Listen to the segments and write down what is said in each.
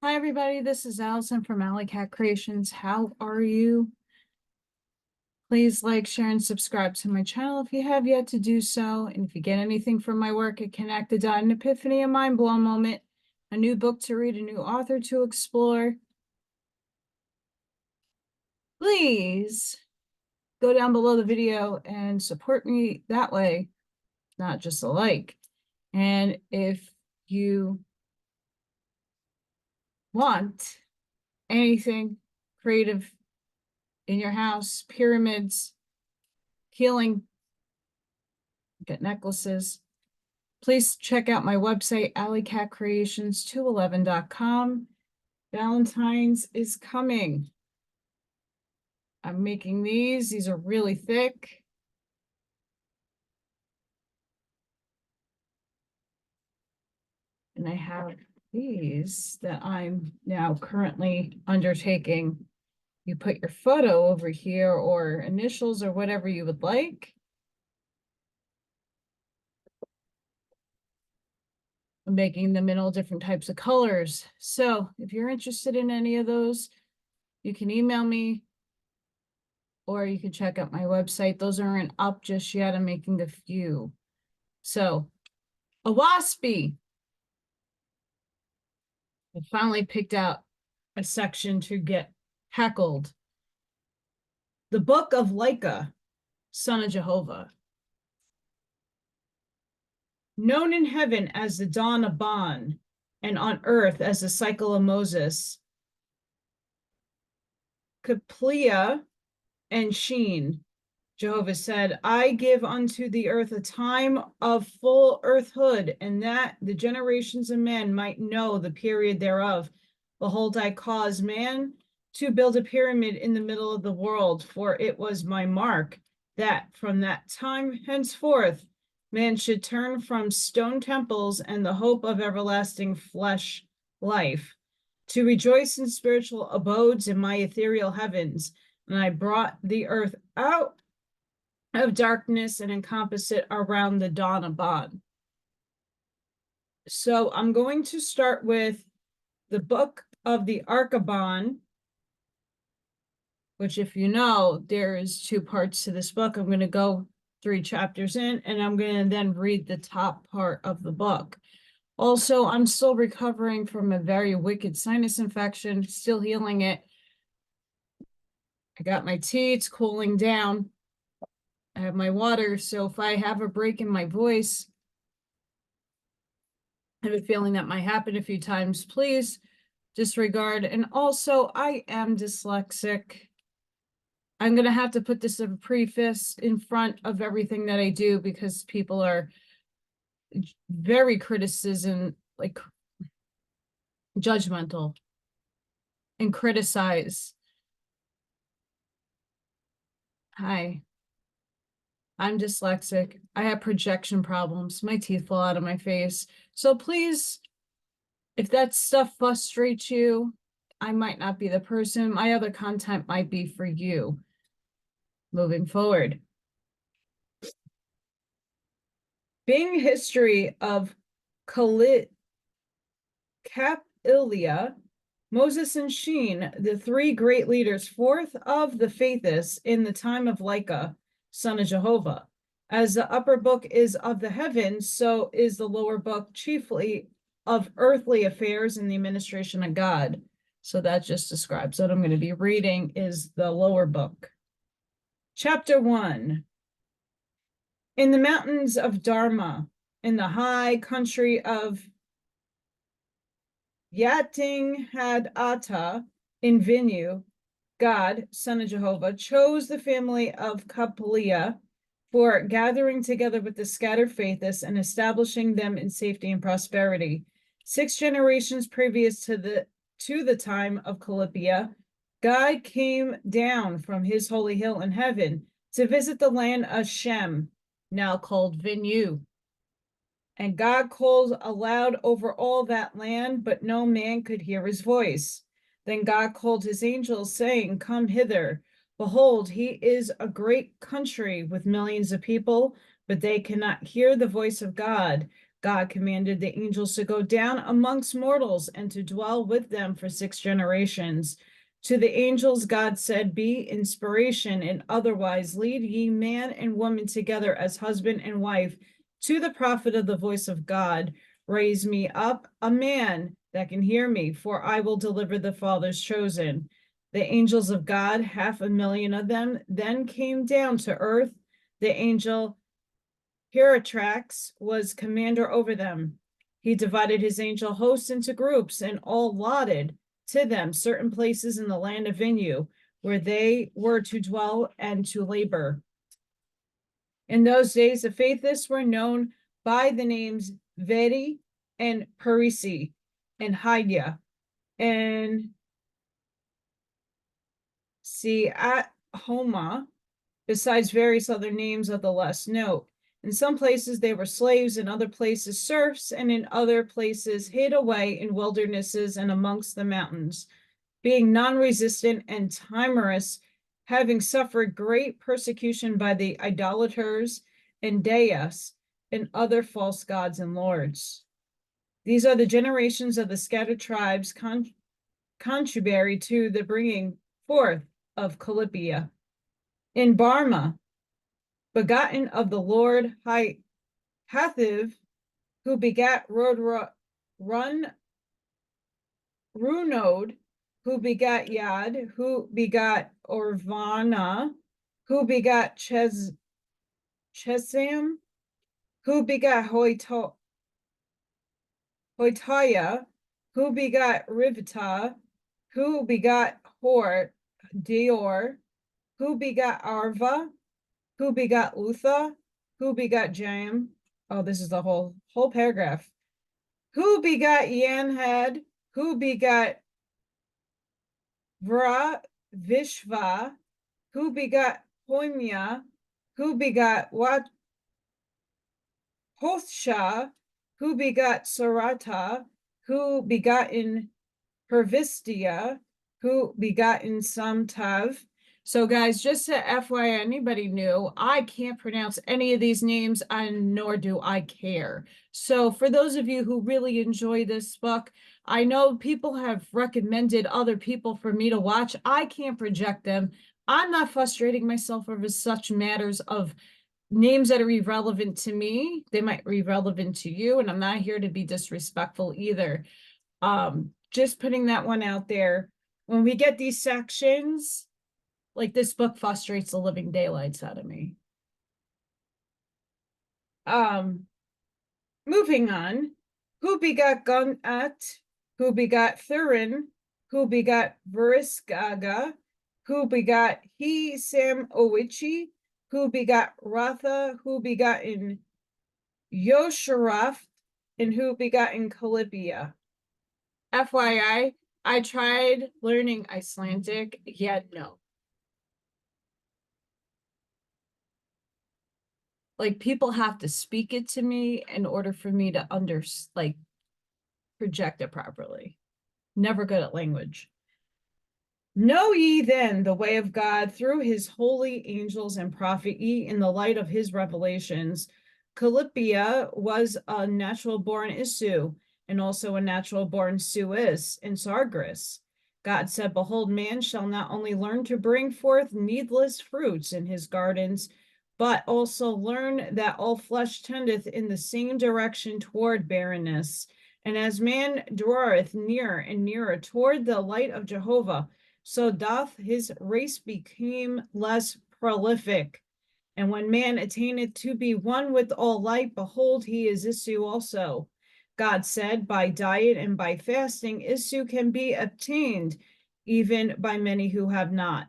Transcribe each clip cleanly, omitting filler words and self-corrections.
Hi, everybody. This is Allison from Allykatkreations. How are you? Please like, share, and subscribe to my channel if you have yet to do so. And if you get anything from my work, a connect, a dot, an epiphany, a mind-blown moment, a new book to read, a new author to explore, please go down below the video and support me that way, not just a like. And if you want anything creative in your house, pyramids, healing, get necklaces, please check out my website, AllyKatzkreations211.com. Valentine's is coming. I'm making these. These are really thick. And I have these that I'm now currently undertaking. You put your photo over here or initials or whatever you would like. I'm making them in all different types of colors. So if you're interested in any of those, you can email me or you can check out my website. Those aren't up just yet. I'm making a few. So, Oahspe. I finally picked out a section to get heckled. The Book of Lika, Son of Jehovah. Known in heaven as the dawn of Bon, and on earth as the cycle of Moses, Kaplia and Sheen, Jehovah said, I give unto the earth a time of full earthhood, and that the generations of men might know the period thereof. Behold, I cause man to build a pyramid in the middle of the world, for it was my mark that from that time henceforth man should turn from stone temples and the hope of everlasting flesh life, to rejoice in spiritual abodes in my ethereal heavens. And I brought the earth out of darkness and encompass it around the dawn of Bon. So I'm going to start with the book of the Archabon, which, if you know, there is 2 parts to this book. I'm going to go 3 chapters in, and I'm going to then read the top part of the book. Also, I'm still recovering from a very wicked sinus infection, still healing it. I got my tea, it's cooling down. I have my water, so if I have a break in my voice, I have a feeling that might happen a few times, please disregard. And also, I am dyslexic. I'm going to have to put this as a preface in front of everything that I do because people are very judgmental and criticize. Hi, I'm dyslexic. I have projection problems. My teeth fall out of my face. So please, if that stuff frustrates you, I might not be the person. My other content might be for you moving forward. Being history of Capilia, Moses and Sheen, the 3 great leaders, 4th of the faithists in the time of Lika, son of Jehovah. As the upper book is of the heavens, so is the lower book chiefly of earthly affairs and the administration of God. So that just describes what I'm going to be reading is the lower book. Chapter 1. In the mountains of Dharma, in the high country of Yating had Ata in Vinu, God, son of Jehovah, chose the family of Kapalia for gathering together with the scattered faithists and establishing them in safety and prosperity. 6 generations previous to the time of Caligula, God came down from his holy hill in heaven to visit the land of Shem, now called Vinu. And God called aloud over all that land, but no man could hear his voice. Then God called his angels, saying, Come hither. Behold, he is a great country with millions of people, but they cannot hear the voice of God. God commanded the angels to go down amongst mortals and to dwell with them for 6 generations. To the angels, God said, be inspiration, and otherwise lead ye man and woman together as husband and wife. To the prophet of the voice of God, raise me up a man that can hear me, for I will deliver the father's chosen. The angels of God, 500,000 of them, then came down to earth. The angel Heratrax was commander over them. He divided his angel hosts into groups and all allotted to them certain places in the land of Venu, where they were to dwell and to labor. In those days, the faithless were known by the names Vedi and Parisi and Hydya and at Homa, besides various other names of the less note. In some places they were slaves, in other places serfs, and in other places hid away in wildernesses and amongst the mountains, being non-resistant and timorous, having suffered great persecution by the idolaters and deists and other false gods and lords. These are the generations of the scattered tribes contrary to the bringing forth of Calypia. In Barma, begotten of the Lord Hathiv, who begat Runod, who begat Yad, who begat Orvana, who begat Chesam, who begat Hoitaya, who begat Rivta, who begat Dior, who begat Arva, who begat Utha, who begat Jam. Oh, this is the whole paragraph. Who begat Yanhad, who begat Vishva, who begat Hoimya, who begat Hothsha, who begat Sarata, who begat in Pervistia, who begat in Samtav. So guys, just to FYI, anybody new, I can't pronounce any of these names, and nor do I care. So for those of you who really enjoy this book, I know people have recommended other people for me to watch. I can't project them. I'm not frustrating myself over such matters of names that are irrelevant to me. They might be relevant to you, and I'm not here to be disrespectful either. Just putting that one out there. When we get these sections, like, this book frustrates the living daylights out of me. Moving on. Who begot Gunat, who begot Thurin, who begot Veriskaga, who begot He Sam Owichi, who begot Ratha, who begot in Yosharaf, and who begot in Calypia. FYI, I tried learning Icelandic, yet no. Like, people have to speak it to me in order for me to project it properly. Never good at language. Know ye then the way of God through his holy angels, and prophet ye in the light of his revelations. Calypia was a natural born Isu, and also a natural born Suis and Sargris. God said, behold, man shall not only learn to bring forth needless fruits in his gardens, but also learn that all flesh tendeth in the same direction toward barrenness. And as man draweth nearer and nearer toward the light of Jehovah, so doth his race become less prolific. And when man attaineth to be one with all light, behold, he is Isu also. God said, by diet and by fasting, Isu can be obtained, even by many who have not.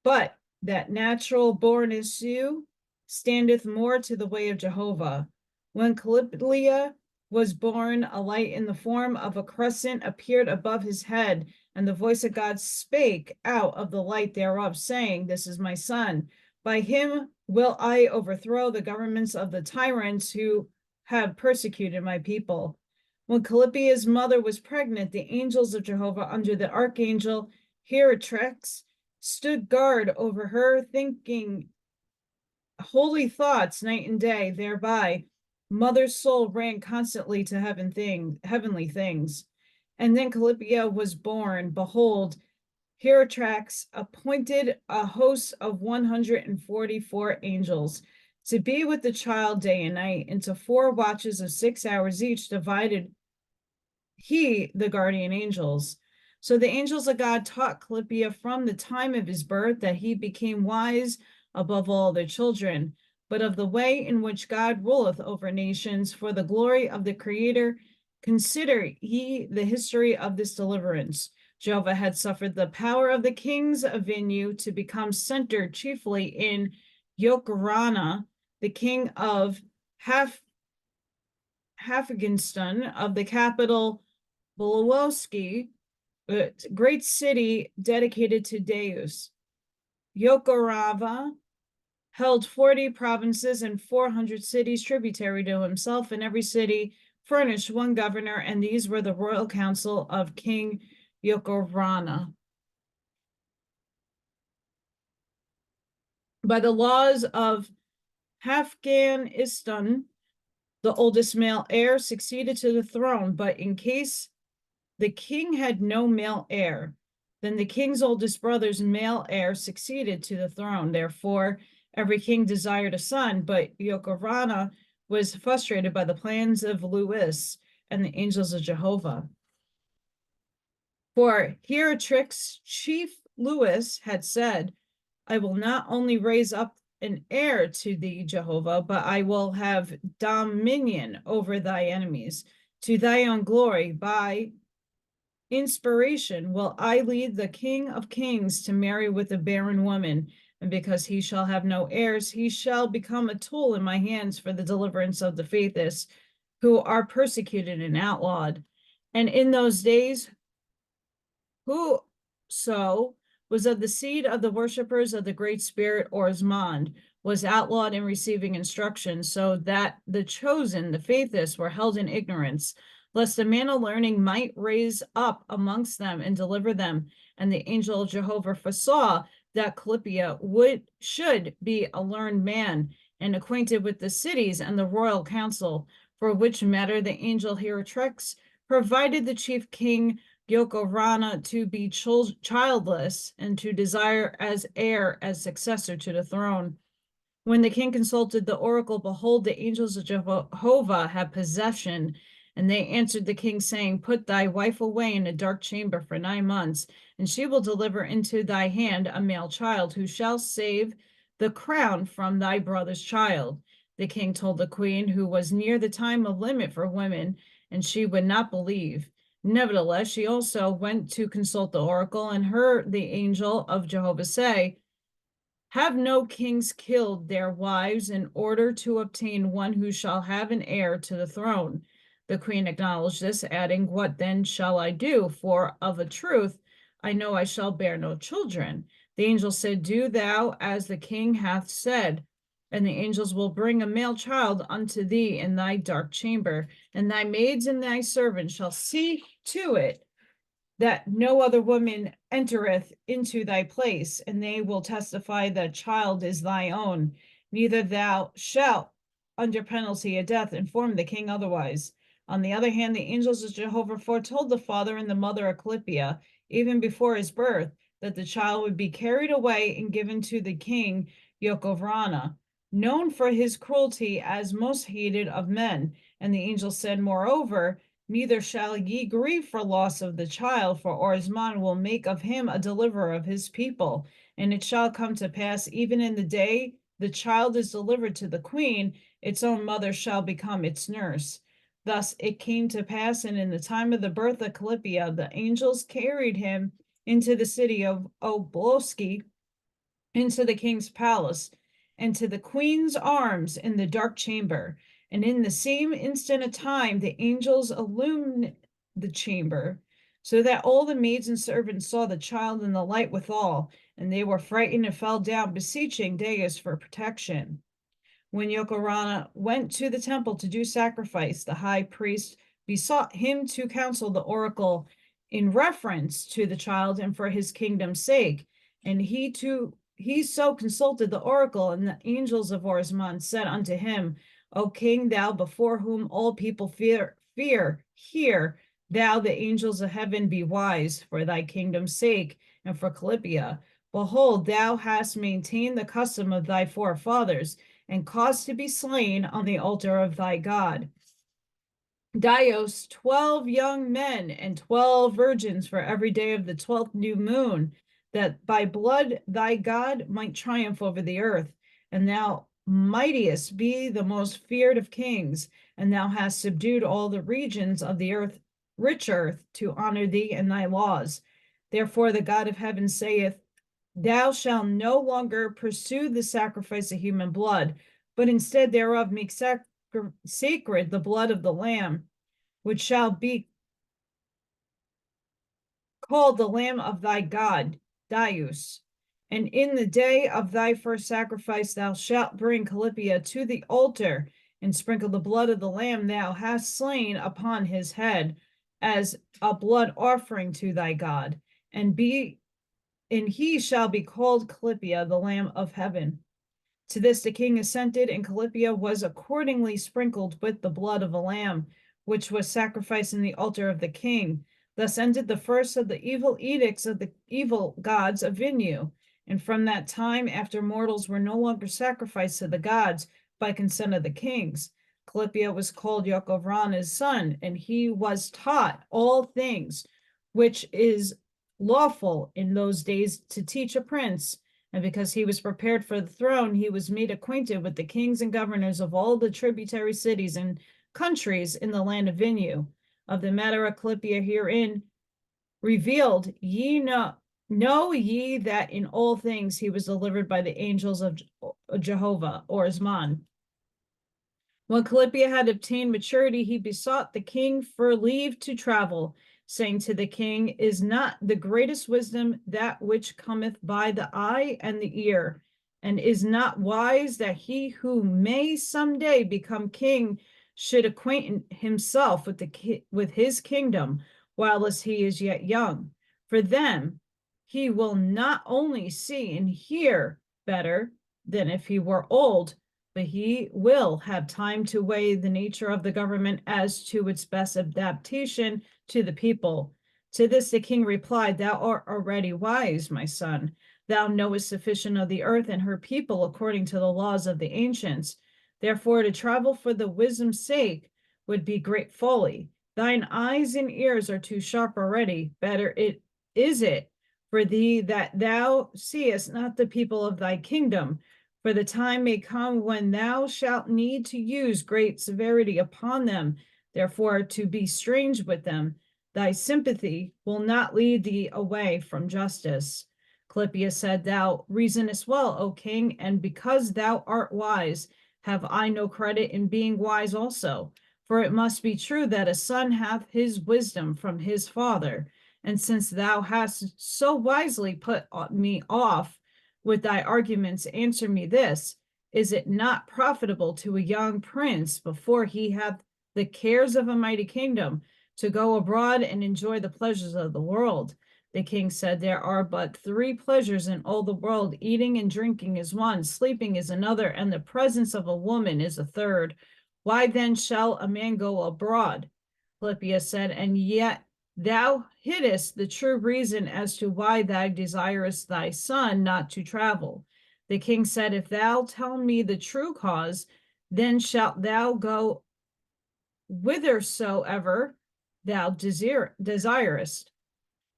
But that natural born Isu standeth more to the way of Jehovah. When Calypia was born, a light in the form of a crescent appeared above his head, and the voice of God spake out of the light thereof, saying, this is my son. By him will I overthrow the governments of the tyrants who have persecuted my people. When Calypia's mother was pregnant, the angels of Jehovah under the archangel Heratrax stood guard over her, thinking holy thoughts night and day thereby. mother's soul ran constantly to heavenly things. And then Calypia was born. Behold, Heratrax appointed a host of 144 angels to be with the child day and night into 4 watches of 6 hours each, divided he the guardian angels. So the angels of God taught Calypia from the time of his birth that he became wise above all their children, but of the way in which God ruleth over nations for the glory of the Creator. Consider ye the history of this deliverance. Jehovah had suffered the power of the kings of Venue to become centered chiefly in Yokarana, the king of Hafginstan of the capital Oahspe, a great city dedicated to Deus. Yokorava held 40 provinces and 400 cities tributary to himself, and every city furnished one governor, and these were the royal council of King Yokorana. By the laws of Afghanistan, the oldest male heir succeeded to the throne, but in case the king had no male heir, then the king's oldest brother's male heir succeeded to the throne. Therefore, every king desired a son, but Yokorana was frustrated by the plans of Louis and the angels of Jehovah. For Heratrix, chief Louis, had said, I will not only raise up an heir to thee, Jehovah, but I will have dominion over thy enemies, to thy own glory. By inspiration will I lead the King of Kings to marry with a barren woman, and because he shall have no heirs, he shall become a tool in my hands for the deliverance of the faithless, who are persecuted and outlawed. And in those days, whoso was of the seed of the worshippers of the Great Spirit Oahspe was outlawed in receiving instruction, so that the chosen, the faithless, were held in ignorance, lest a man of learning might raise up amongst them and deliver them. And the angel of Jehovah foresaw that Calypia should be a learned man and acquainted with the cities and the royal council, for which matter the angel Heratrix provided the chief king Yokorana to be childless and to desire as heir, as successor to the throne. When the king consulted the oracle, behold, the angels of Jehovah had possession, and they answered the king, saying, Put thy wife away in a dark chamber for 9 months, and she will deliver into thy hand a male child, who shall save the crown from thy brother's child. The king told the queen, who was near the time of limit for women, and she would not believe. Nevertheless, she also went to consult the oracle, and heard the angel of Jehovah say, Have no kings killed their wives in order to obtain one who shall have an heir to the throne? The queen acknowledged this, adding, What then shall I do? For of a truth, I know I shall bear no children. The angel said, Do thou as the king hath said, and the angels will bring a male child unto thee in thy dark chamber, and thy maids and thy servants shall see to it that no other woman entereth into thy place, and they will testify that child is thy own. Neither thou shalt, under penalty of death, inform the king otherwise. On the other hand, the angels of Jehovah foretold the father and the mother of Calypia, even before his birth, that the child would be carried away and given to the king Yokorana, known for his cruelty as most hated of men. And the angel said, Moreover, neither shall ye grieve for loss of the child, for Oahspe will make of him a deliverer of his people. And it shall come to pass, even in the day the child is delivered to the queen, its own mother shall become its nurse. Thus it came to pass, and in the time of the birth of Calypia, the angels carried him into the city of Oahspe, into the king's palace, and to the queen's arms in the dark chamber. And in the same instant of time, the angels illumined the chamber, so that all the maids and servants saw the child in the light withal, and they were frightened and fell down, beseeching Deus for protection. When Yokorana went to the temple to do sacrifice, the high priest besought him to counsel the oracle in reference to the child and for his kingdom's sake. And he so consulted the oracle, and the angels of Oahspe said unto him, O king, thou before whom all people fear, hear, thou, the angels of heaven, be wise for thy kingdom's sake and for Calypia. Behold, thou hast maintained the custom of thy forefathers and caused to be slain on the altar of thy God. Dios 12 young men and 12 virgins for every day of the 12th new moon, that by blood thy God might triumph over the earth, and thou mightest be the most feared of kings, and thou hast subdued all the regions of the earth, rich earth, to honor thee and thy laws. Therefore the God of heaven saith, thou shalt no longer pursue the sacrifice of human blood, but instead thereof make sacred the blood of the Lamb, which shall be called the Lamb of thy God, Dius. And in the day of thy first sacrifice thou shalt bring Calypia to the altar, and sprinkle the blood of the lamb thou hast slain upon his head, as a blood offering to thy God, and he shall be called Calypia, the Lamb of heaven. To this the king assented, and Calypia was accordingly sprinkled with the blood of a lamb, which was sacrificed in the altar of the king. Thus ended the first of the evil edicts of the evil gods of Venmo. And from that time, after mortals were no longer sacrificed to the gods by consent of the kings, Calypia was called Yakovran's son, and he was taught all things which is lawful in those days to teach a prince. And because he was prepared for the throne, he was made acquainted with the kings and governors of all the tributary cities and countries in the land of Venmo. Of the matter of Calypia herein revealed, know ye that in all things he was delivered by the angels of Jehovah, or Asman. When Calypia had obtained maturity, he besought the king for leave to travel, saying to the king, is not the greatest wisdom that which cometh by the eye and the ear? And is not wise that he who may someday become king should acquaint himself with his kingdom whilst he is yet young? For then he will not only see and hear better than if he were old, but he will have time to weigh the nature of the government as to its best adaptation to the people. To this the king replied, thou art already wise, my son. Thou knowest sufficient of the earth and her people according to the laws of the ancients. Therefore, to travel for the wisdom's sake would be great folly. Thine eyes and ears are too sharp already. Better is it for thee that thou seest not the people of thy kingdom, for the time may come when thou shalt need to use great severity upon them. Therefore, to be strange with them, thy sympathy will not lead thee away from justice. Calypia said, thou reasonest well, O king, and because thou art wise, have I no credit in being wise also? For it must be true that a son hath his wisdom from his father. And since thou hast so wisely put me off with thy arguments, answer me this: is it not profitable to a young prince, before he hath the cares of a mighty kingdom, to go abroad and enjoy the pleasures of the world? The king said, there are but 3 pleasures in all the world. Eating and drinking is one, sleeping is another, and the presence of a woman is a third. Why then shall a man go abroad? Calypia said, and yet thou hiddest the true reason as to why thou desirest thy son not to travel. The king said, if thou tell me the true cause, then shalt thou go whithersoever thou desirest.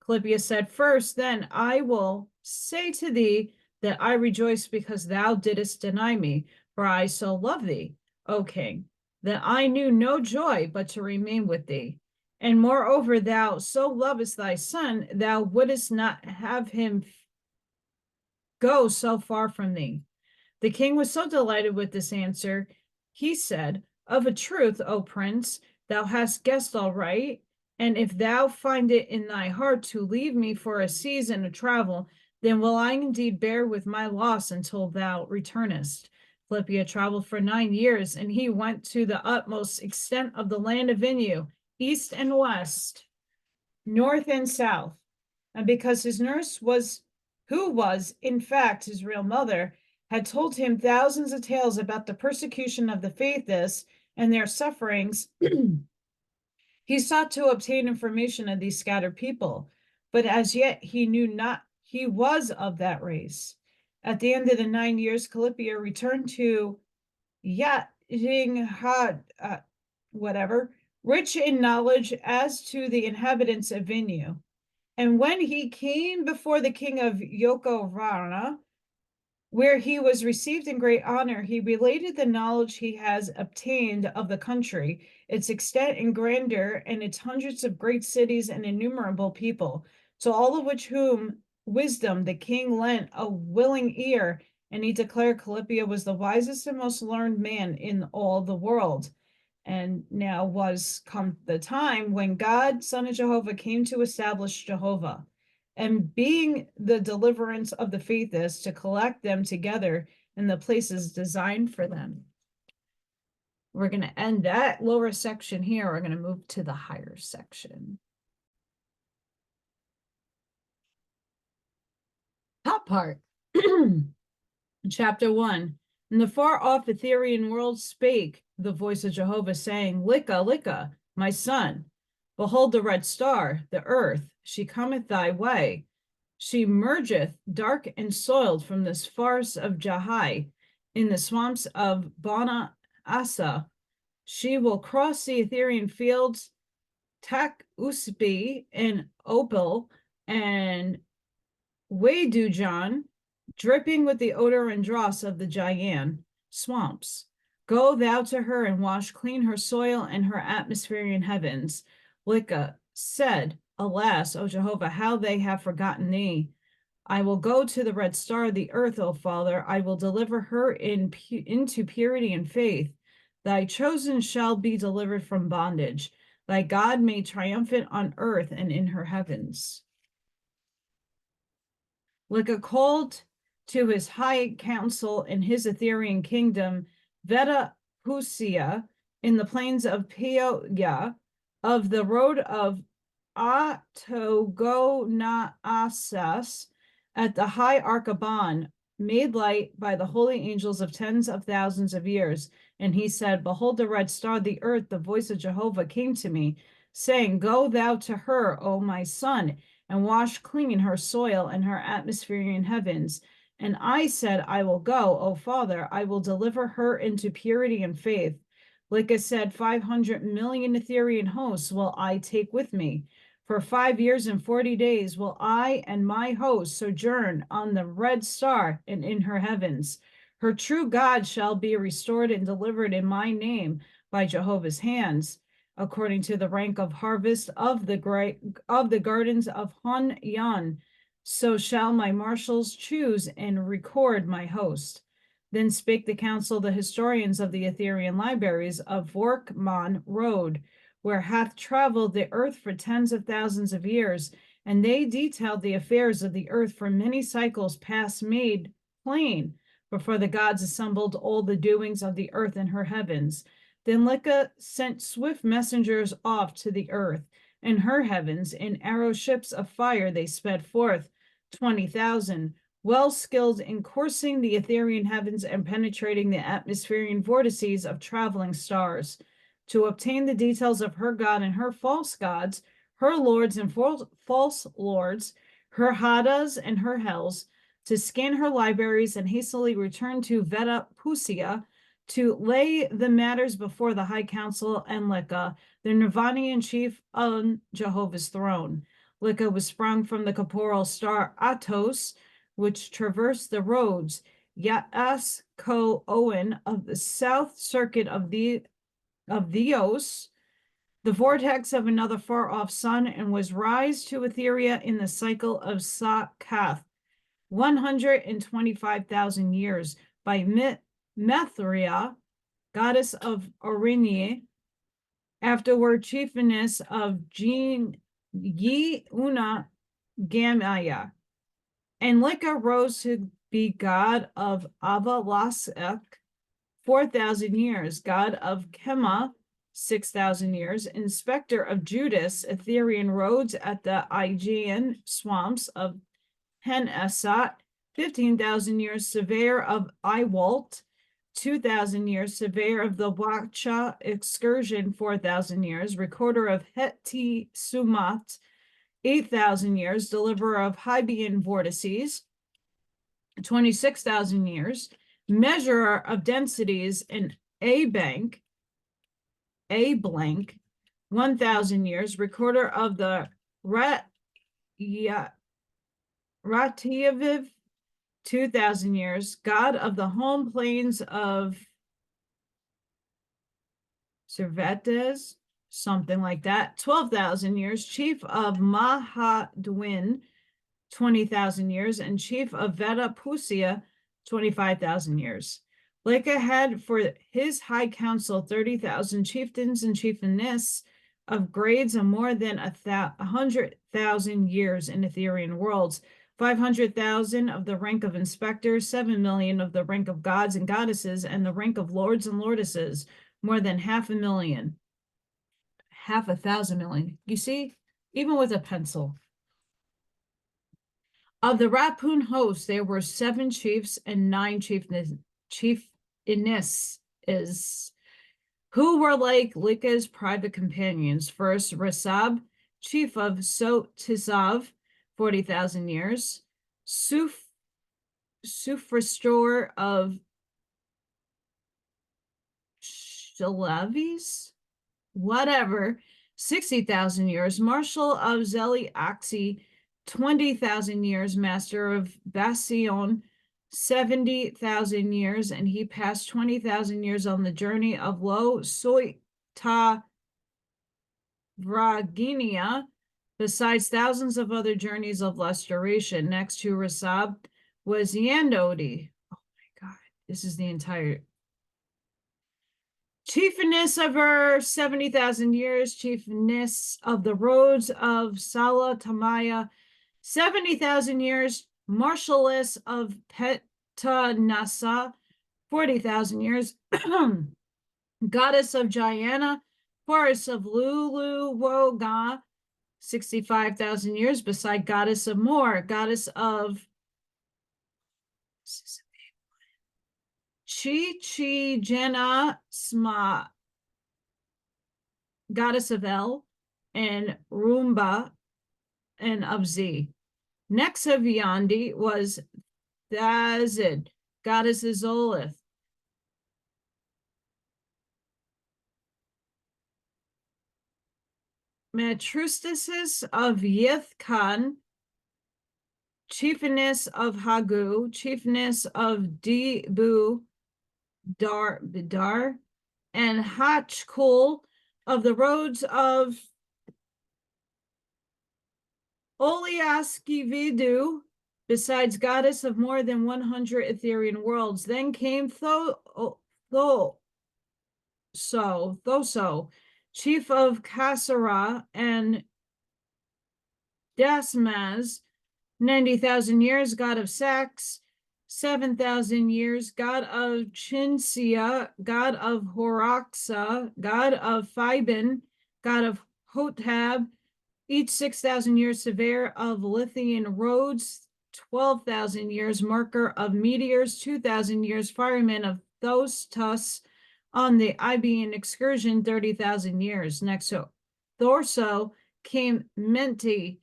Calypia said, first, then I will say to thee that I rejoice because thou didst deny me, for I so love thee, O king, that I knew no joy but to remain with thee. And moreover, thou so lovest thy son, thou wouldest not have him go so far from thee. The king was so delighted with this answer, he said, of a truth, O prince, thou hast guessed aright, and if thou find it in thy heart to leave me for a season of travel, then will I indeed bear with my loss until thou returnest. Calypia traveled for 9 years, and he went to the utmost extent of the land of Venmo, east and west, north and south. And because his nurse who was in fact his real mother, had told him thousands of tales about the persecution of the faithless and their sufferings, he sought to obtain information of these scattered people, but as yet he knew not he was of that race. At the end of the 9 years, Caligula returned to Yatinghad, rich in knowledge as to the inhabitants of Vinu. And when he came before the king of Yokovarna, where he was received in great honor, he related the knowledge he has obtained of the country, its extent and grandeur, and its hundreds of great cities and innumerable people, to all of which whom wisdom the king lent a willing ear, and he declared Caligula was the wisest and most learned man in all the world. And now was come the time when God, Son of Jehovah, came to establish Jehovah, and being the deliverance of the faithless, to collect them together in the places designed for them. We're going to end that lower section here. We're going to move to the higher section. Top part. Chapter 1. In the far-off Etherian world spake the voice of Jehovah, saying, Lika, Lika, my son, behold the red star, the earth, she cometh thy way. She mergeth dark and soiled from this forest of Jahai, in the swamps of Bana Asa. She will cross the Etherian fields, Oahspe and Opal and Wedujan, dripping with the odor and dross of the Jayan swamps. Go thou to her and wash clean her soil and her atmospherean heavens. Lika said, Alas, O Jehovah, how they have forgotten thee. I will go to the red star, the earth, O Father. I will deliver her into purity and faith. Thy chosen shall be delivered from bondage. Thy God made triumphant on earth and in her heavens. Lika called to his high council in his Etherian kingdom, Veta Pusia, in the plains of Peoya, of the road of Atogonaasas, at the high Arkaban, made light by the holy angels of tens of thousands of years. And he said, Behold the red star, the earth, the voice of Jehovah came to me, saying, Go thou to her, O my son, and wash clean her soil and her atmospherean heavens. And I said, I will go, O Father, I will deliver her into purity and faith. Lika said, 500 million Etherian hosts will I take with me. For 5 years and 40 days will I and my host sojourn on the red star and in her heavens. Her true God shall be restored and delivered in my name by Jehovah's hands, according to the rank of harvest of the gardens of Hun Yan. So shall my marshals choose and record my host. Then spake the council, the historians of the Etherian libraries of Vorkman Road, where hath traveled the earth for tens of thousands of years, and they detailed the affairs of the earth for many cycles past made plain, before the gods assembled all the doings of the earth and her heavens. Then Lika sent swift messengers off to the earth and her heavens. In arrow ships of fire they sped forth, 20,000, well skilled in coursing the Etherian heavens and penetrating the atmospherian vortices of traveling stars, to obtain the details of her God and her false gods, her lords and false lords, her hadas and her hells, to scan her libraries and hastily return to Veta Pusia, to lay the matters before the High Council and Lika, the Nirvanian chief on Jehovah's throne. Lika was sprung from the corporeal star Atos, which traversed the roads Ya'as Ko Owen of the south circuit of Theos, the vortex of another far-off sun, and was rise to Etheria in the cycle of Sakath, 125,000 years, by Methria, goddess of Orinie, afterward chiefess of Una Gamaya. And Lika rose to be god of Avalasek, 4,000 years, god of Kema, 6,000 years, inspector of Judas, Etherian roads at the Aegean swamps of Hen Esat, 15,000 years, surveyor of Iwalt. 2,000 years, surveyor of the Wacha excursion. 4,000 years, recorder of Heti Sumat. 8,000 years, deliverer of Hybian vortices. 26,000 years, measurer of densities in A blank. 1,000 years, recorder of the Ratiaviv. 2,000 years, god of the home plains of Cervantes, something like that. 12,000 years, chief of Mahadwin. 20,000 years, and chief of Veda Pusia. 25,000 years. Lika had for his high council 30,000 chieftains and chieftainess of grades of more than 100,000 years in Etherian worlds. 500,000 of the rank of inspectors, 7 million of the rank of gods and goddesses, and the rank of lords and lordesses, more than 500,000. 500,000. You see, even with a pencil. Of the Rapun host, there were 7 chiefs and 9 chiefnesses, who were like Lika's private companions. First, Rasab, chief of Sotisav, 40,000 years. Sufrastor of Shalavis, whatever, 60,000 years. Marshal of Zeli Axi, 20,000 years. Master of Bastion, 70,000 years, and he passed 20,000 years on the journey of Lo Soita Vraginia, besides thousands of other journeys of less duration. Next to Rasab was Yandodi. Oh my God, this is the entire chiefness of her 70,000 years, chiefness of the roads of Sala Tamaya, 70,000 years, marshalless of Petanasa, 40,000 years, goddess of Jayana, forest of Luluwoga, 65,000 years, beside goddess of Moor, goddess of Jena Sma, goddess of El, and Rumba, and of Z. Next of Yandi was Thazid, goddess of Zolith. Matrustasis of Yithkan, chiefness of Hagu, chiefness of Debu Bidar, and Hachkul of the roads of Oliaskividu, besides goddess of more than 100 Etherian worlds. Then came Thoso, chief of Kasara and Dasmaz, 90,000 years, god of Sax. 7,000 years, god of Chinsia, god of Horaxa, god of Phibin, god of Hotab, each 6,000 years, surveyor of Lithian roads. 12,000 years, marker of meteors. 2,000 years, fireman of Thostus on the Ibean excursion. 30,000 years. Next to Thorso came Menti,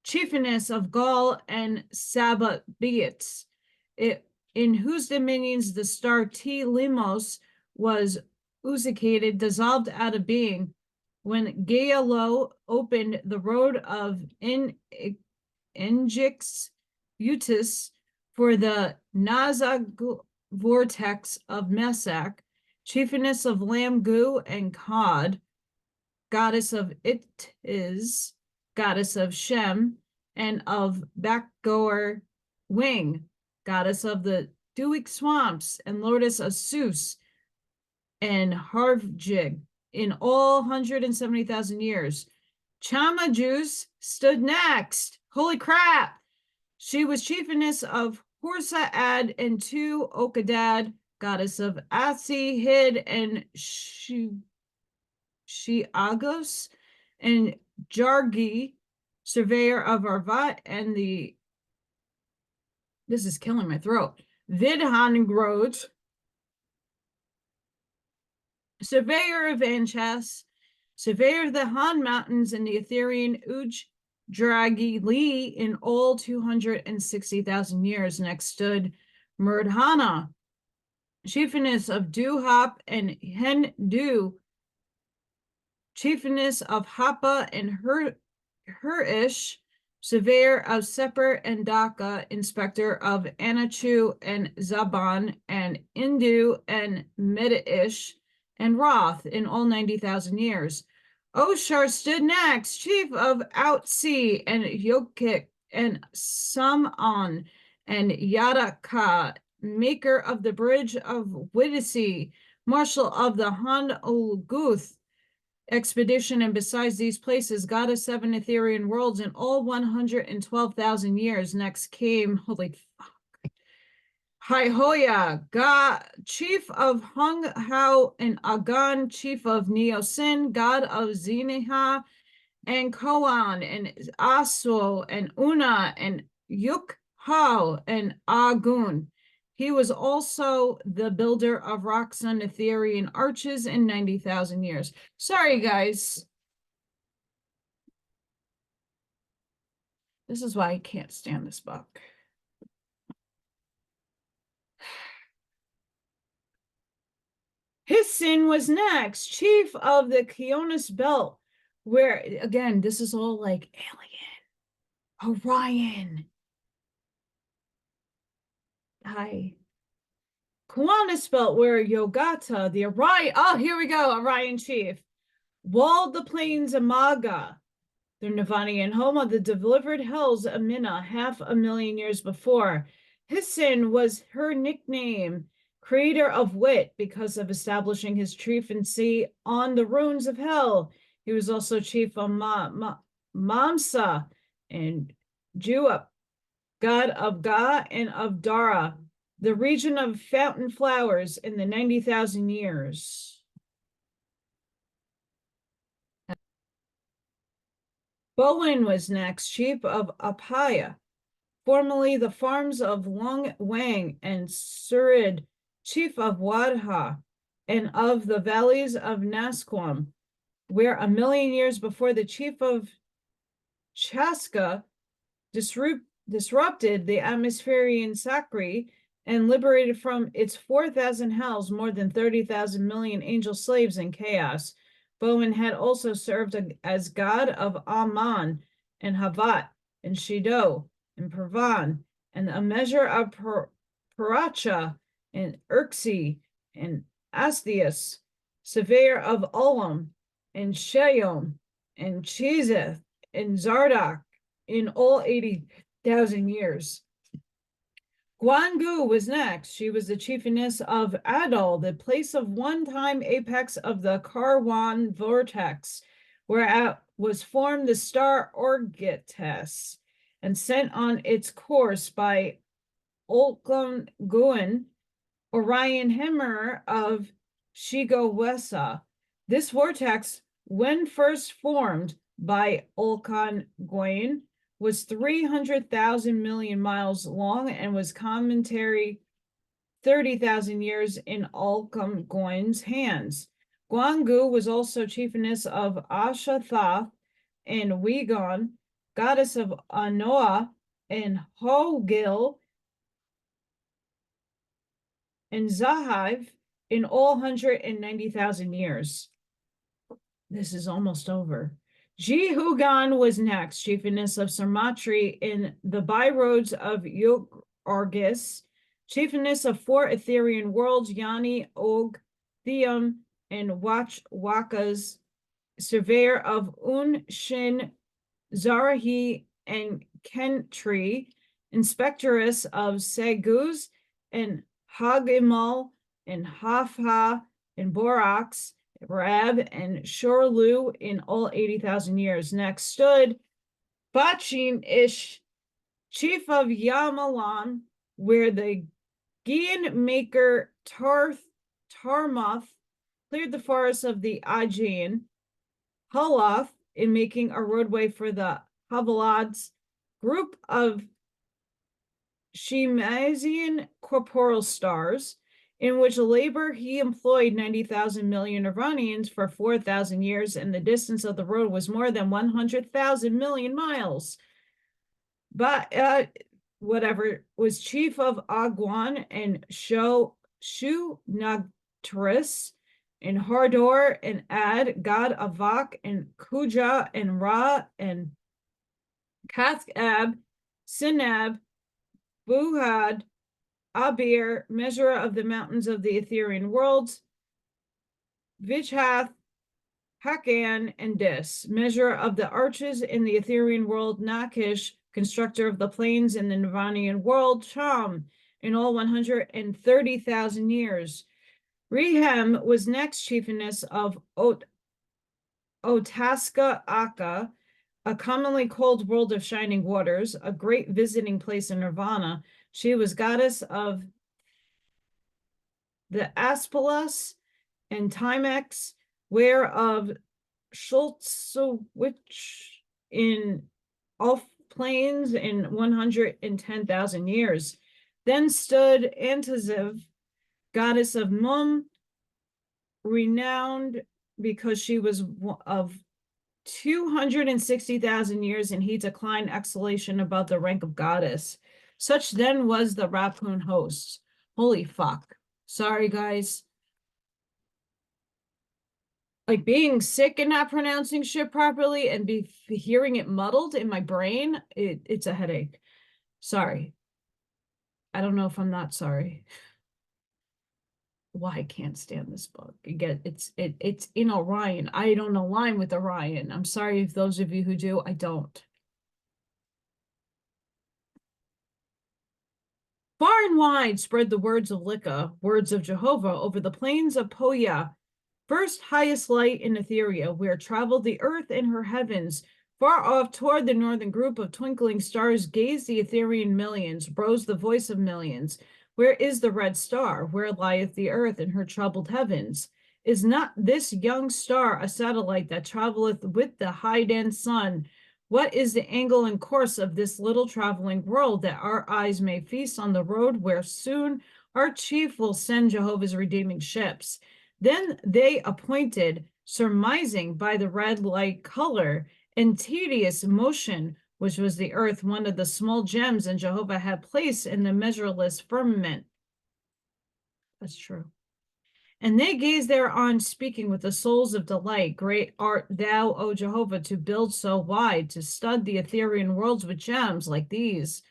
chiefness of Gaul and Sababeats, in whose dominions the star T Limos was usicated, dissolved out of being, when Gaelo opened the road of Engix Utis for the Naza vortex of Mesak, chiefness of Lamgu and Cod, goddess of It-Is, goddess of Shem, and of Backgoer Wing, goddess of the Duic swamps, and lordess of Sus and Harvjig, in all 170,000 years. Chama Jews stood next. Holy crap! She was chiefness of Horsa Ad and 2 Okadad, goddess of Asi, Hid, and Shiagos, and Jargi, surveyor of Arvat, and the This is killing my throat. Vidhangrod, surveyor of Anchas, surveyor of the Han Mountains and the Etherian Ujdragi Li in all 260,000 years. Next stood Murdhana, chiefess of Duhop and Hendu, chiefess of Hapa and Hurish, surveyor of Sepper and Dhaka, inspector of Anachu and Zaban and Indu and Medish and Roth in all 90,000 years. Oshar stood next, chief of Outsea and Yokik and Samon and Yadaka, maker of the bridge of Widdisi, marshal of the Han Ulguth expedition, and besides these places, god of 7 Etherian worlds in all 112,000 years. Next came, holy fuck, Haihoya, god, chief of Hung Hao and Agan, chief of Neosin, god of Ziniha and Koan and Aso and Una and Yuk Hao and Agun. He was also the builder of Roxon Etherian arches in 90,000 years. Sorry, guys. This is why I can't stand this book. Hissin was next, chief of the Kionis Belt, where, again, this is all like alien, Orion. Hi. Kionis Belt, where Yogata, the Orion, oh, here we go, Orion chief, walled the plains of Maga, the Navanian home of the delivered hells of Minna 500,000 years before. Hissin was her nickname, creator of wit, because of establishing his chieftaincy on the ruins of hell. He was also chief of Mamsa and Juap, god of Ga and of Dara, the region of fountain flowers in the 90,000 years. Bowen was next, chief of Apaya, formerly the farms of Long Wang, and Surid, chief of Wadha, and of the valleys of Nasquam, where 1,000,000 years before the chief of Chaska disrupted the atmospherian Sakri and liberated from its 4,000 hells more than 30,000 million angel slaves in chaos. Bowen had also served as god of Aman and Havat and Shido and Pervan and a measure of Paracha and Urksi and Astius, surveyor of Ulam and Sheyom and Chizeth and Zardak in all 80,000 years. Guangu was next. She was the chiefess of Adal, the place of one-time apex of the Karwan vortex, where was formed the star Orgetes, and sent on its course by Olkun Guin, Orion Hemmer of Shigowesa. This vortex, when first formed by Olkun Guin, was 300,000 million miles long and was commentary 30,000 years in Olkun Guin's hands. Guangu was also chiefess of Ashathath and Wigon, goddess of Anoa and Hogil and Zahiv in all 190,000 years. This is almost over. Jihugan was next, chiefess of Sarmatri in the byroads of Argus, chiefess of 4 Etherian worlds, Yani, Og, Theum, and Wakas, surveyor of Shin, Zarahi, and Kentri, inspectoress of Seguz, and Hagimal, and Hafha, and Borax, Rab, and Shorlu in all 80,000 years. Next stood Bachin Ish, chief of Yamalan, where the Gian maker Tarmoth cleared the forests of the Aegean, Holoth in making a roadway for the Havalads, group of Shemasian corporal stars, in which labor he employed 90,000 million Iranians for 4,000 years, and the distance of the road was more than 100,000 million miles. But whatever, was chief of Agwan and Shu Nagtris and Hardor and Ad, God of Vak and Kuja and Ra and Kathab, Sinab, Buhad, Abir, measurer of the mountains of the Etherian worlds, Vijhath, Hakan, and Dis, measurer of the arches in the Etherian world, Nakish, constructor of the plains in the Nirvanian world, Cham, in all 130,000 years. Rehem was next chiefess of Otaska Aka, a commonly called world of shining waters, a great visiting place in Nirvana. She was goddess of the Aspelas and Timex, whereof Schultzwich in off plains in 110,000 years. Then stood Antiziv, goddess of Mum, renowned because she was of 260,000 years, and he declined exaltation above the rank of goddess. Such then was the Rapun host. Holy fuck. Sorry, guys. Like being sick and not pronouncing shit properly and be hearing it muddled in my brain, it's a headache. Sorry. I don't know if I'm not sorry. Why I can't stand this book. Again, it's in Orion. I don't align with Orion. I'm sorry if those of you who do, I don't. Far and wide spread the words of Lika, words of Jehovah, over the plains of Poya, first highest light in Etheria, where traveled the earth and her heavens. Far off toward the northern group of twinkling stars gazed the Etherian millions, rose the voice of millions. Where is the red star? Where lieth the earth in her troubled heavens? Is not this young star a satellite that traveleth with the high-end sun? What is the angle and course of this little traveling world, that our eyes may feast on the road where soon our chief will send Jehovah's redeeming ships? Then they appointed, surmising by the red light color and tedious motion, which was the earth, one of the small gems and Jehovah had placed in the measureless firmament. That's true. And they gazed thereon, speaking with the souls of delight. Great art thou, O Jehovah, to build so wide, to stud the Etherian worlds with gems like these,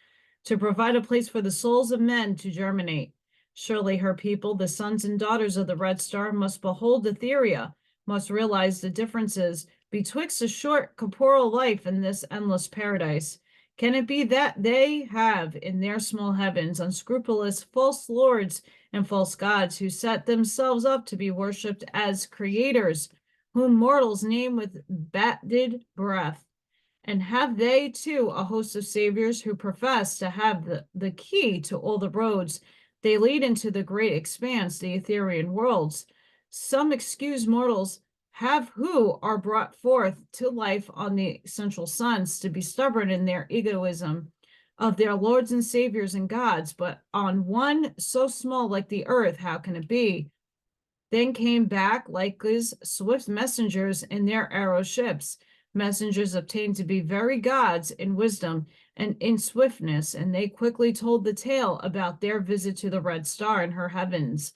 to provide a place for the souls of men to germinate. Surely her people, the sons and daughters of the Red Star, must behold Etheria, must realize the differences betwixt a short corporal life and this endless paradise. Can it be that they have in their small heavens unscrupulous false lords and false gods who set themselves up to be worshipped as creators, whom mortals name with bated breath? And have they too a host of saviors who profess to have the key to all the roads they lead into the great expanse, the Etherian worlds? Some excused mortals have who are brought forth to life on the central suns to be stubborn in their egoism of their lords and saviors and gods, but on one so small like the earth, how can it be? Then came back like his swift messengers in their arrow ships, messengers obtained to be very gods in wisdom and in swiftness, and they quickly told the tale about their visit to the Red Star in her heavens,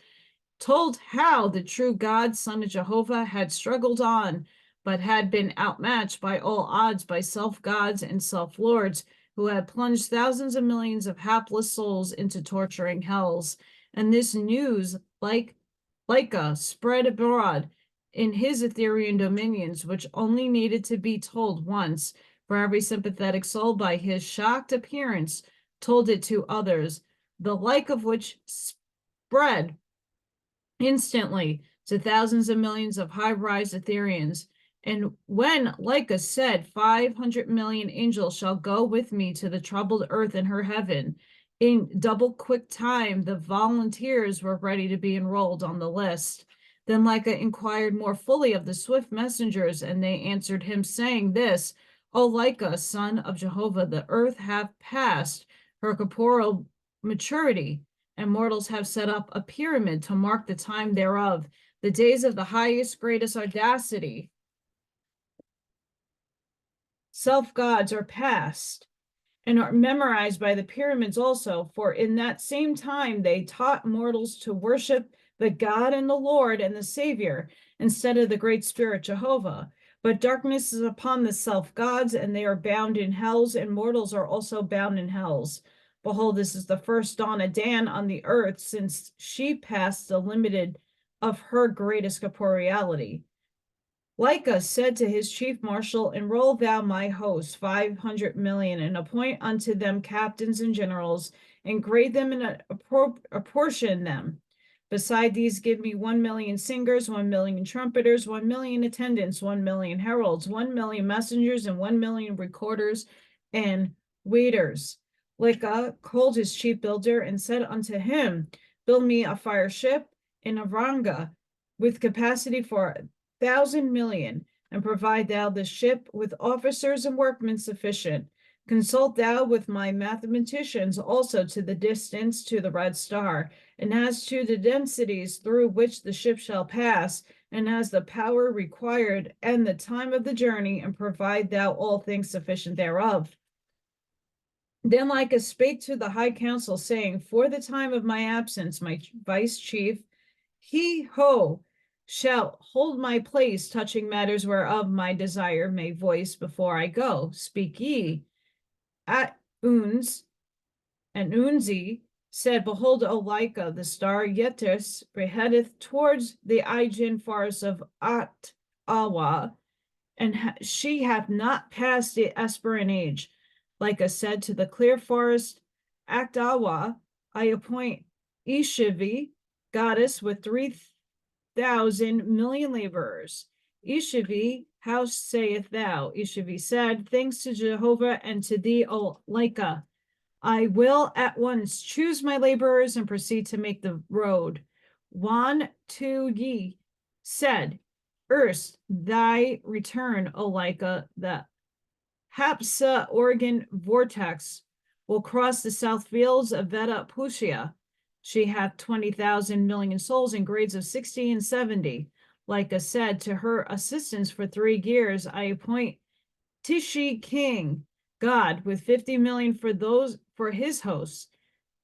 told how the true God, Son of Jehovah, had struggled on, but had been outmatched by all odds by self-gods and self-lords, who had plunged thousands of millions of hapless souls into torturing hells. And this news, like Lika, spread abroad in his Etherian dominions, which only needed to be told once, for every sympathetic soul by his shocked appearance told it to others, the like of which spread instantly to thousands of millions of high-rise Etherians. And when Lika said, 500 million angels shall go with me to the troubled earth in her heaven, in double quick time, the volunteers were ready to be enrolled on the list. Then Lika inquired more fully of the swift messengers, and they answered him, saying this, O Lika, son of Jehovah, the earth hath passed her corporal maturity, and mortals have set up a pyramid to mark the time thereof, the days of the highest, greatest audacity. Self-gods are past, and are memorized by the pyramids also, for in that same time they taught mortals to worship the God and the Lord and the Savior instead of the great spirit Jehovah. But darkness is upon the self-gods, and they are bound in hells, and mortals are also bound in hells. Behold, this is the first dawn of Dan on the earth, since she passed the limited of her greatest corporeality. Lika said to his chief marshal, enroll thou my host 500 million, and appoint unto them captains and generals, and grade them and apportion them. Beside these, give me 1 million singers, 1 million trumpeters, 1 million attendants, 1 million heralds, 1 million messengers, and 1 million recorders and waiters. Lika called his chief builder and said unto him, build me a fire ship in a ranga with capacity for 1,000 million, and provide thou the ship with officers and workmen sufficient. Consult thou with my mathematicians also to the distance to the red star, and as to the densities through which the ship shall pass, and as the power required and the time of the journey, and provide thou all things sufficient thereof. Then Lika spake to the high council, saying, for the time of my absence, my vice chief, he ho shall hold my place touching matters whereof my desire may voice before I go. Speak ye. At Uns and Unzi said, behold, O Lika, the star Yetis beheadeth towards the Aijin forest of At-Awa, and she hath not passed the Esperan age. Lika said to the clear forest At-Awa, I appoint Ishivi, goddess, with 3,000 million laborers. Ishivi, how sayest thou? Ishivi said, thanks to Jehovah and to thee, O Lika. I will at once choose my laborers and proceed to make the road. Wan Tu Yi said, erst thy return, O Lika, the Hapsa Oregon vortex will cross the south fields of Veda Pushia. She hath 20,000 million souls in grades of 60 and 70. Lika said, to her assistance for 3 years, I appoint Tishi King, God, with 50 million for his hosts.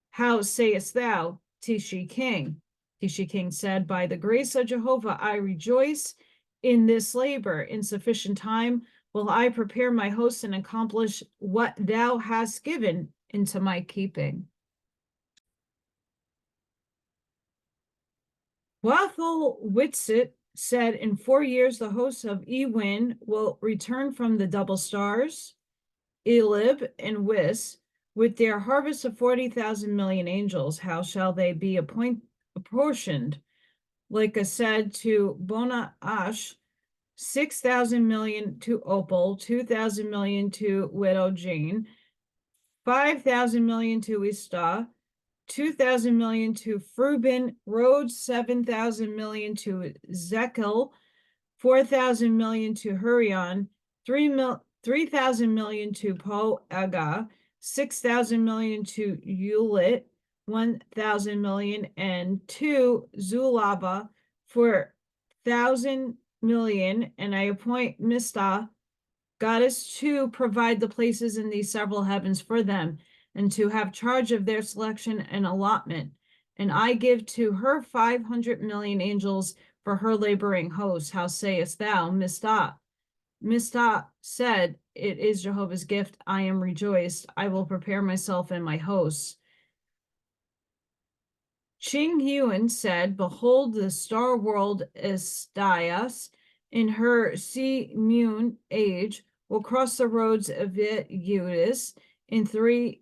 How sayest thou, Tishi King? Tishi King said, by the grace of Jehovah, I rejoice in this labor. In sufficient time will I prepare my hosts and accomplish what thou hast given into my keeping. Wathel Whitsit said, in 4 years the hosts of Ewin will return from the double stars, Elib and Wis, with their harvest of 40,000 million angels. How shall they be apportioned? Lika said to Bona Ash, 6,000 million to Opal, 2,000 million to Widow Jane, 5,000 million to Ista, 2,000 million to Frubin, Rhodes, 7,000 million to Zekel, 4,000 million to Hurion, 3,000 million to Po Aga, 6,000 million to Ulit, 1,000 million, and to Zulaba for 1,000 million, and I appoint Mista, goddess, to provide the places in these several heavens for them, and to have charge of their selection and allotment. And I give to her 500 million angels for her laboring hosts. How sayest thou, Mista? Mista said, it is Jehovah's gift. I am rejoiced. I will prepare myself and my hosts. Ching Huan said, behold, the star world Estias in her sea moon age will cross the roads of Eudis in 3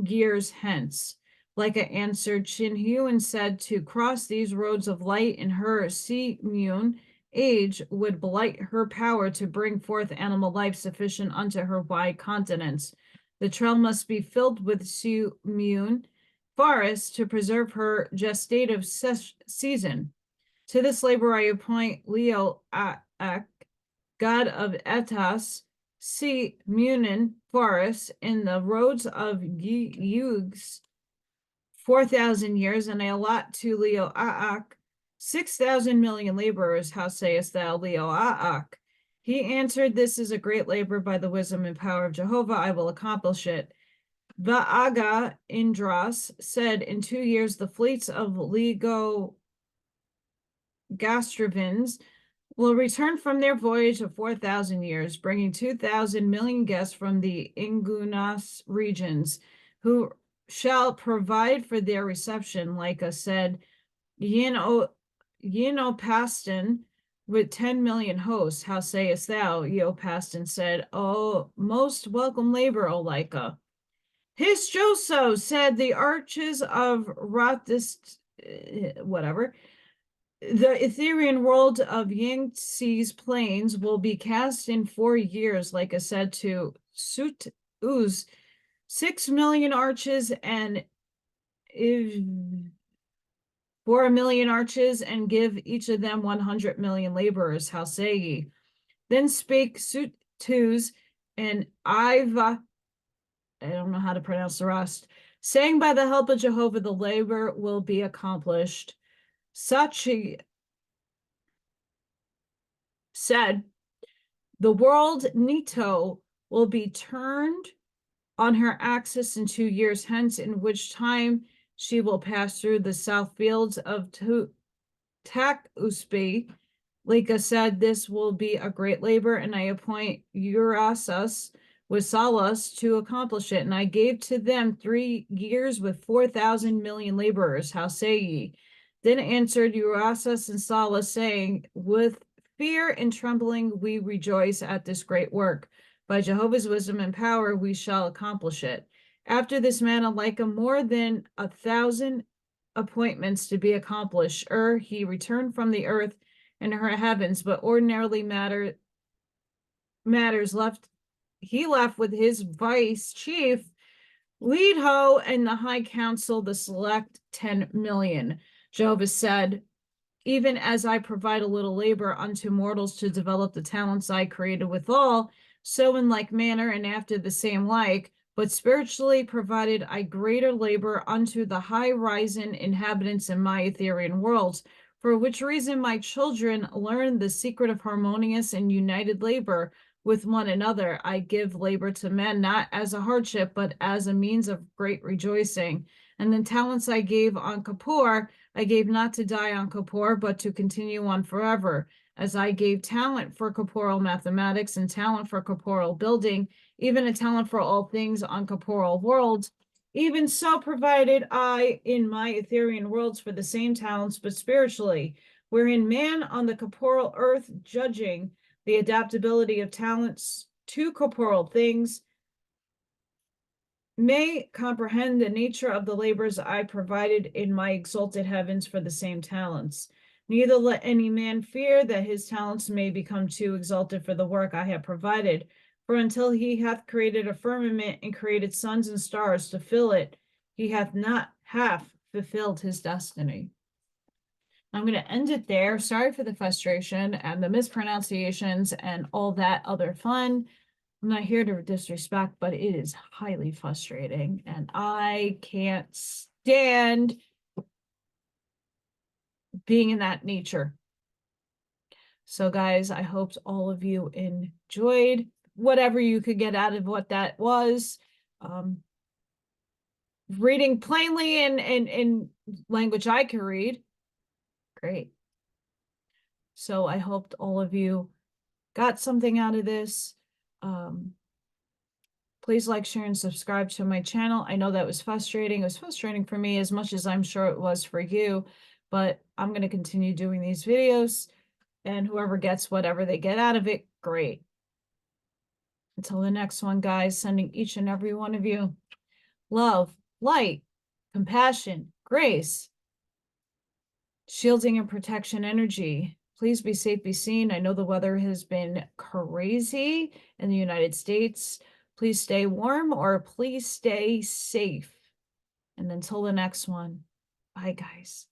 years hence. Lika answered, Chin Huan said, to cross these roads of light in her sea moon age would blight her power to bring forth animal life sufficient unto her wide continents. The trail must be filled with sea moon forest to preserve her gestative season. To this labor I appoint Leo Ak, god of Etas, sea Munin forest in the roads of Yugs, 4,000 years, and I allot to Leo Aak 6,000 million laborers. How sayest thou, Leo Aak? He answered, this is a great labor by the wisdom and power of Jehovah. I will accomplish it. Va'aga Indras said, in 2 years, the fleets of Lego Gastrovins will return from their voyage of 4,000 years, bringing 2,000 million guests from the Ingunas regions, who shall provide for their reception. Lika said, Paston with 10 million hosts. How sayest thou? Paston said, oh, most welcome labor, O Lika. His Joso said, the arches of Rotist, whatever, the Ethereal world of Yangtze's plains will be cast in 4 years, like I said, to Sut Uz, 6 million arches and 4 million arches, and give each of them 100 million laborers. How say ye? Then spake Sut Uz and Iva, I don't know how to pronounce the rest, saying, by the help of Jehovah, the labor will be accomplished. Sachi said, the world Nito will be turned on her axis in 2 years hence, in which time she will pass through the south fields of Oahspe. Lika said, this will be a great labor, and I appoint Urasus with Salas to accomplish it. And I gave to them 3 years with 4,000 million laborers. How say ye? Then answered Urasus and Salas, saying, with fear and trembling we rejoice at this great work. By Jehovah's wisdom and power we shall accomplish it. After this manner, like more than 1,000 appointments to be accomplished, he returned from the earth and her heavens, but ordinarily matters left he left with his vice chief Leadho and the high council the select 10 million. Jehovah said, even as I provide a little labor unto mortals to develop the talents I created withal, so in like manner and after the same like, but spiritually provided I greater labor unto the high rising inhabitants in my Ethereal worlds, for which reason my children learn the secret of harmonious and united labor with one another. I give labor to men, not as a hardship, but as a means of great rejoicing. And the talents I gave on Kippur, I gave not to die on Kippur, but to continue on forever. As I gave talent for corporeal mathematics and talent for corporeal building, even a talent for all things on corporeal worlds, even so provided I in my Ethereal worlds for the same talents, but spiritually, wherein man on the corporeal earth judging the adaptability of talents to corporeal things may comprehend the nature of the labors I provided in my exalted heavens for the same talents. Neither let any man fear that his talents may become too exalted for the work I have provided, for until he hath created a firmament and created suns and stars to fill it, he hath not half fulfilled his destiny. I'm going to end it there. Sorry for the frustration and the mispronunciations and all that other fun. I'm not here to disrespect, but it is highly frustrating, and I can't stand being in that nature. So guys, I hope all of you enjoyed whatever you could get out of what that was. Reading plainly in language I can read. Great. So I hoped all of you got something out of this. Please like, share, and subscribe to my channel. I know that was frustrating. It was frustrating for me as much as I'm sure it was for you, but I'm going to continue doing these videos, and whoever gets whatever they get out of it, great. Until the next one, guys, sending each and every one of you love, light, compassion, grace, shielding and protection energy. Please be safe, be seen. I know the weather has been crazy in the United States. Please stay warm, or please stay safe. And until the next one, bye, guys.